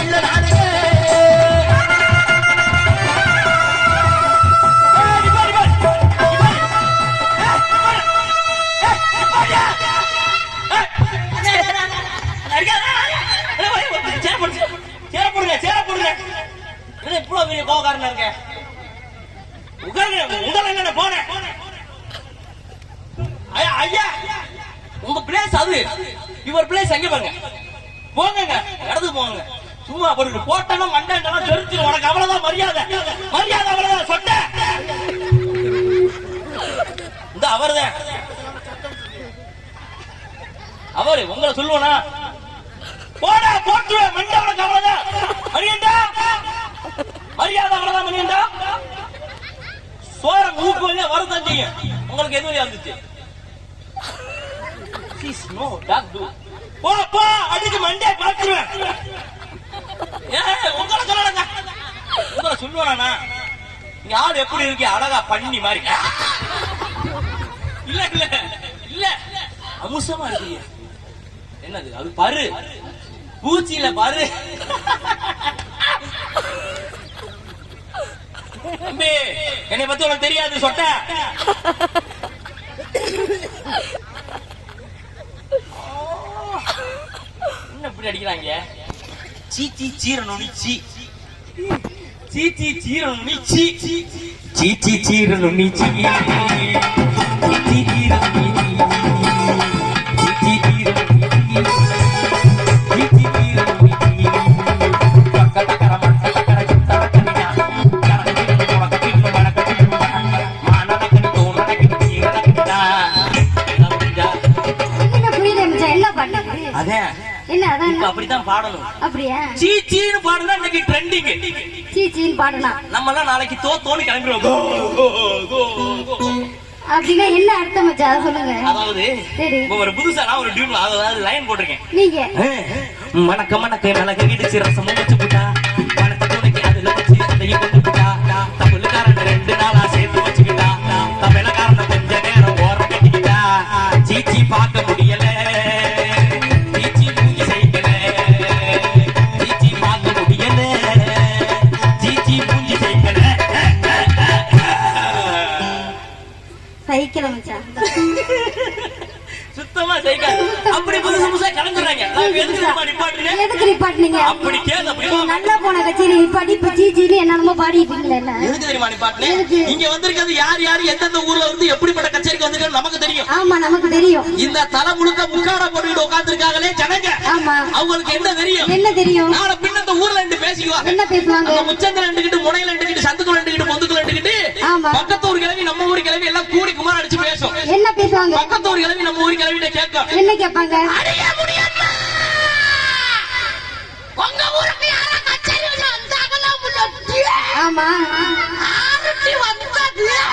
நல்ல நாளையே கோகாரனா இருக்க உடல் போன ஐயா உங்க பிளேஸ் அது இவர் பிளேஸ் எங்க பாருங்க போங்க இடத்துக்கு போங்க சும்மா போட்டனா மண்டெல்லாம் தெரிஞ்சு உனக்கு அவ்வளவுதான் மரியாதை மரியாதை அவ்வளவுதான் சொட்ட இந்த அவர்தான் அவரு உங்களை சொல்லுவனா போடா போட்டு மண்டை உனக்கு அவ்வளவுதான் மரியாதை மரியாதை அவ்வளவுதான் மரியாதை சோர மூக்கு வழியா வரதான் செய்யும் உங்களுக்கு எது வழியா இருந்துச்சு அடிச்சு மண்டே பாத்துருவேன் உங்களை சொல்லலங்க உங்களை சொல்லுவானா இங்க ஆள் எப்படி இருக்கு அழகா பண்ணி மாதிரி இல்ல இல்ல இல்ல அமுசமா இருக்கு என்னது அது பாரு பூச்சியில பாரு தம்பி என்னை பத்தி உனக்கு தெரியாது சொட்ட என்ன இப்படி அடிக்கிறாங்க சீச்சி சீரணும் சீ சீச்சி சீரணும் சீ சீச்சி சீரணும் சீ சீச்சி சீரணும் அப்படித்தான் பாடணும். அப்படியே சீச்சீன்னு பாடுனா இன்னைக்கு ட்ரெண்டிங். சீச்சீன்னு பாடுனா நம்ம எல்லாம் நாளைக்கு தோத்தோன்னு கிளம்பிடுவோம். அப்படின்னா என்ன அர்த்தம் மச்சா அத சொல்லுங்க. அதாவது ஒரு புதுசா நான் ஒரு டியூன்ல அதாவது லைன் போட்டிருக்கேன். நீங்க மணக்க மணக்க மிளகு இடிச்சு ரசம் வச்சு புட்டா மணக்க துணைக்கு அதுல வச்சு அதையும் கொண்டு புட்டா தமிழ்காரன் 2 நாளா சேர்த்து வச்சுக்கிட்டா தமிழகாரன் கொஞ்ச நேரம் ஓரம் கட்டிக்கிட்டா சீச்சி பார்க்க முடியல சுத்தமா சைக்கிள் அப்படி புதுசு புதுசா கலந்துறாங்க. எதுக்கு நிப்பாட்டுனீங்க? அப்படி கேளு. அப்படி நல்லா போன கச்சேரி நிப்பாட்டி இப்ப ஜிஜின்னு என்னமோ பாடிட்டு இருக்கீங்களா? எதுக்கு தெரியுமா நிப்பாட்டுனே? இங்க வந்திருக்கிறது யார் யார் எந்தெந்த ஊர்ல வந்து எப்படிப்பட்ட கச்சேரிக்கு வந்திருக்காங்க நமக்கு தெரியும். ஆமா நமக்கு தெரியும். இந்த தலை முழுக்க முக்காட போட்டுட்டு உட்கார்ந்துருக்காங்களே ஜனங்க. ஆமா அவங்களுக்கு என்ன தெரியும்? என்ன தெரியும்? நாளை பின்ன இந்த ஊர்ல இருந்து பேசிக்குவாங்க. என்ன பேசுவாங்க? முச்சந்திர ரெண்டுகிட்டு முனையில ரெண்டுகிட்டு சந்துக்குள்ள ரெண்டுகிட்டு பொந்துக்குள்ள ரெண்டுகிட்டு பக்கத்து ஊர் கிளவி நம்ம ஊர் கிளவி எல்லாம் கூடி குமார் அடிச்சு பேசும். என்ன பேசுவாங்க? பக்கத்து ஊர் கிளவி நம்ம ஊர் கிளவிட்ட கேட்கும். என்ன கேட்பாங்க? அடைய முடியாது உங்க ஊருக்கு யாரா கச்சேரி வந்தாங்களா? ஆமா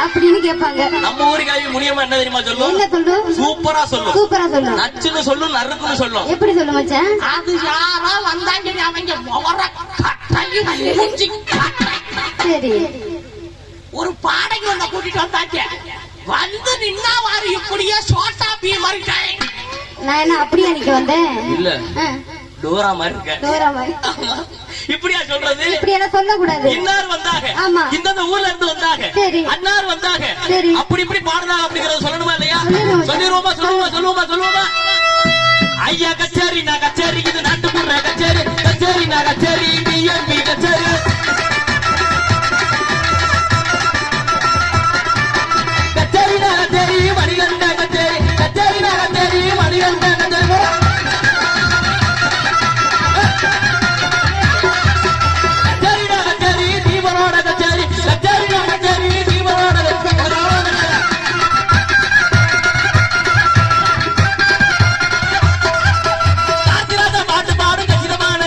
அப்படின்னு கேட்பாங்க. நம்ம ஊரு கிளவி முடியாம என்ன தெரியுமா சொல்லும்? என்ன சொல்லும்? சூப்பரா சொல்லும். சூப்பரா சொல்லும். நச்சுன்னு சொல்லும், நறுக்குன்னு சொல்லும். எப்படி சொல்லும் மச்சான்? அது யாரா வந்தாங்க அவங்க மொவர கட்டையும் மூஞ்சி கட்டை. சரி ஒரு பாடகி வந்த கூட்டிட்டு வந்தாங்க வந்து நின்னா வாரு இப்படியே சோட்டா பீ மாறிட்டாங்க. நான் என்ன அப்படியே நிக்க வந்தேன்? இல்ல டோரா மாதிரி இருக்க. டோரா மாதிரி இப்படியா சொல்றது? இப்படி எல்லாம் சொல்ல கூடாது. இன்னார் வந்தாங்க. ஆமா இந்த ஊர்ல இருந்து வந்தாங்க. சரி அன்னார் வந்தாங்க. சரி அப்படி இப்படி பாடுறாங்க அப்படிங்கறத சொல்லணுமா இல்லையா? சொல்லிடுவோமா சொல்லுவோமா? ஐயா கச்சேரி நான் கச்சேரி இது நாட்டுப்புற கச்சேரி கச்சேரி நான் கச்சேரி டிஎம்பி கச்சேரி கச்சேரி நான் கச்சேரி மணிகண்ட கச்சேரி கச்சேரி நான் கச்சேரி மணிகண்ட கச்சேரி பாட்டு பாடு கச்சிதமான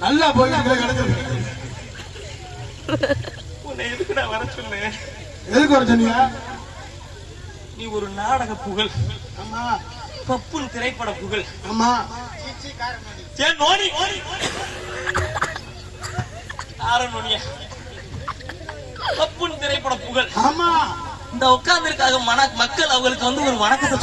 நல்லா போயிட்டு கிடைச்சிருக்கு. உன்னை எதுக்குடா வர சொன்னேன்? எதுக்கு வர சொன்னீங்க? நீ ஒரு நாடக புகழ். ஆமா. பப்புன் திரைப்பட புகழ். ஆமா. சரி நோனி ஆரண்யா பப்புன் திரைப்பட புகழ். ஆமா. இந்த உட்கார்ந்து இருக்காக மக்கள் அவங்களுக்கு ஒரு வணக்கத்தை